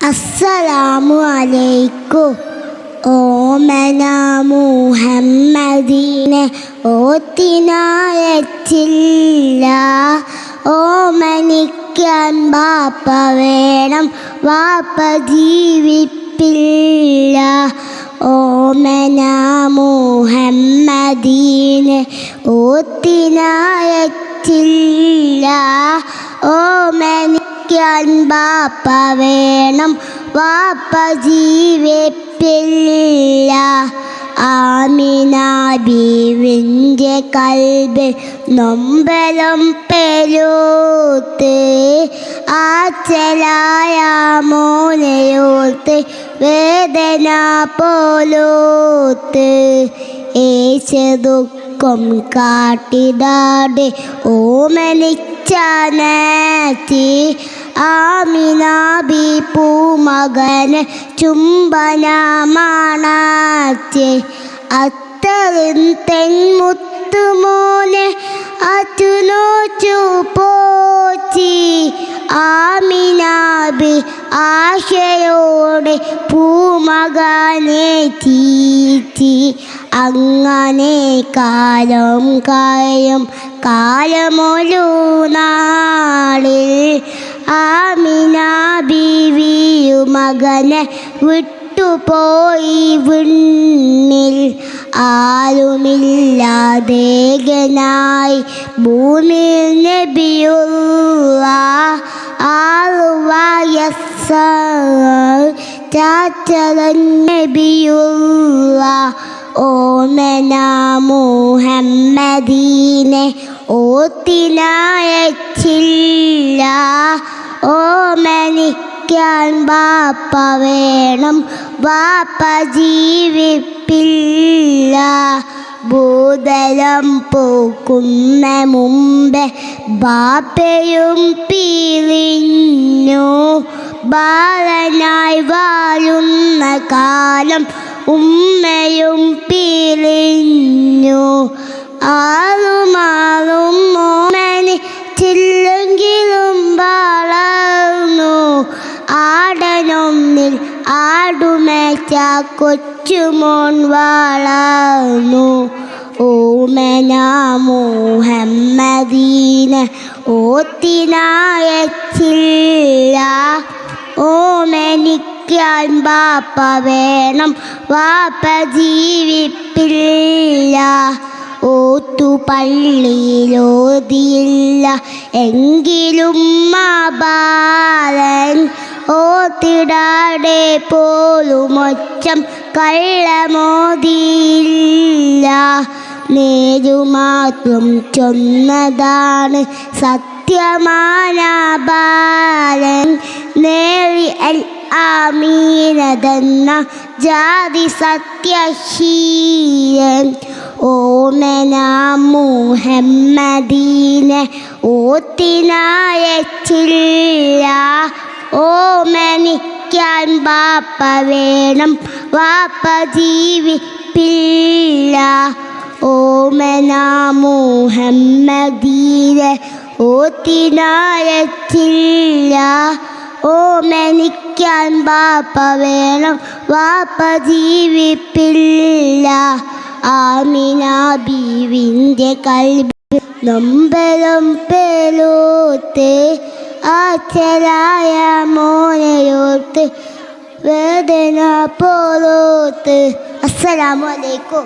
അസ്സലാമു അലൈക്കും. ഓമന മുഹമ്മദീനെ ഓത്തിനായച്ചില്ല. ഓമനിക്കാൻ ബാപ്പ വേണം, വാപ്പ ജീവിപ്പില്ല. ഓമന മുഹമ്മദീനെ ഓത്തിനായച്ചില്ല. ഓമനിക്കാൻ ബാപ്പ വേണം, വാപ്പ ജീവിപ്പില്ല. ആമിന ബീവിൻ്റെ കൽബിൽ നൊമ്പലം പെരുത്ത്, ആച്ചലായ മോനയോർത്ത് വേദന പോലോത്ത്. ഏശ ദുഃഖം കാട്ടിടാതെ ഓമനിച്ചാനത്തി. ആമിന ബി പൂമകന് ചുംബനമാണാത്തി. അത്തറിൻ തെന്മുത്തുമോനെ അറ്റുനോച്ചു പോറ്റി. ആമിന ബി ആശയോടെ പൂമകനെ തീറ്റി. അങ്ങനെ കാലം കഴിയും, കാലമൊരു നാളിൽ ആമിന ബീവിയു മകനെ വിട്ടുപോയി വിണ്ണിൽ. ആരുമില്ലാതേകനായി ഭൂമിയിൽ നബിയുള്ള. 6 വയസ്സായി ചാച്ചലൻ നബിയുള്ള. ഓമന മുഹമ്മദീനെ ഓത്തിനായച്ചില്ല. ഓമനിക്കാൻ ബാപ്പ വേണം, വാപ്പ ജീവിപ്പില്ല. ഭൂതലം പൂക്കുന്ന മുമ്പേ ബാപ്പയും പിരിഞ്ഞു. ബാലനായി വാഴുന്ന കാലം ഉമ്മയും പിരിഞ്ഞു. ആറുമാറും ഓമനിച്ചില്ലെങ്കിലും വളർന്നു. ആടനൊന്നിൽ ആടുമേച്ച കൊച്ചുമോൻ വളർന്നു. ഓമന മുഹമ്മദീനെ ഓത്തിനായച്ചില്ല. ഓമനിക്കാൻ ബാപ്പ വേണം, വാപ്പ ജീവിപ്പില്ല. ഓത്തുപള്ളിയിലോതിയില്ല എങ്കിലും ബാലൻ. ഓത്തിടാടെ പോലുമൊച്ചം കള്ളമോതിയില്ല. നേരുമാത്രം ചൊന്നതാണ് സത്യമാന ബാലൻ. നേരി അൽ ആമീനതെന്ന ജാതി സത്യശീലൻ. ഓമന മുഹമ്മദീനെ ഓത്തിനായച്ചില്ല. ഓമനിക്കാൻ ബാപ്പ വേണം, വാപ്പ ജീവിപ്പില്ല. ഓമന മുഹമ്മദീനെ ഓത്തിനായച്ചില്ല. ഓമനിക്കാൻ ബാപ്പ വേണം, വാപ്പ ജീവിപ്പില്ല. ആമിന ബീവിൻ്റെ കൽബിൽ നൊമ്പലം പെരുത്ത്, ആച്ചലായ മോനയോർത്ത് വേദന പോലോത്ത്. അസ്സലാമു അലൈക്കും.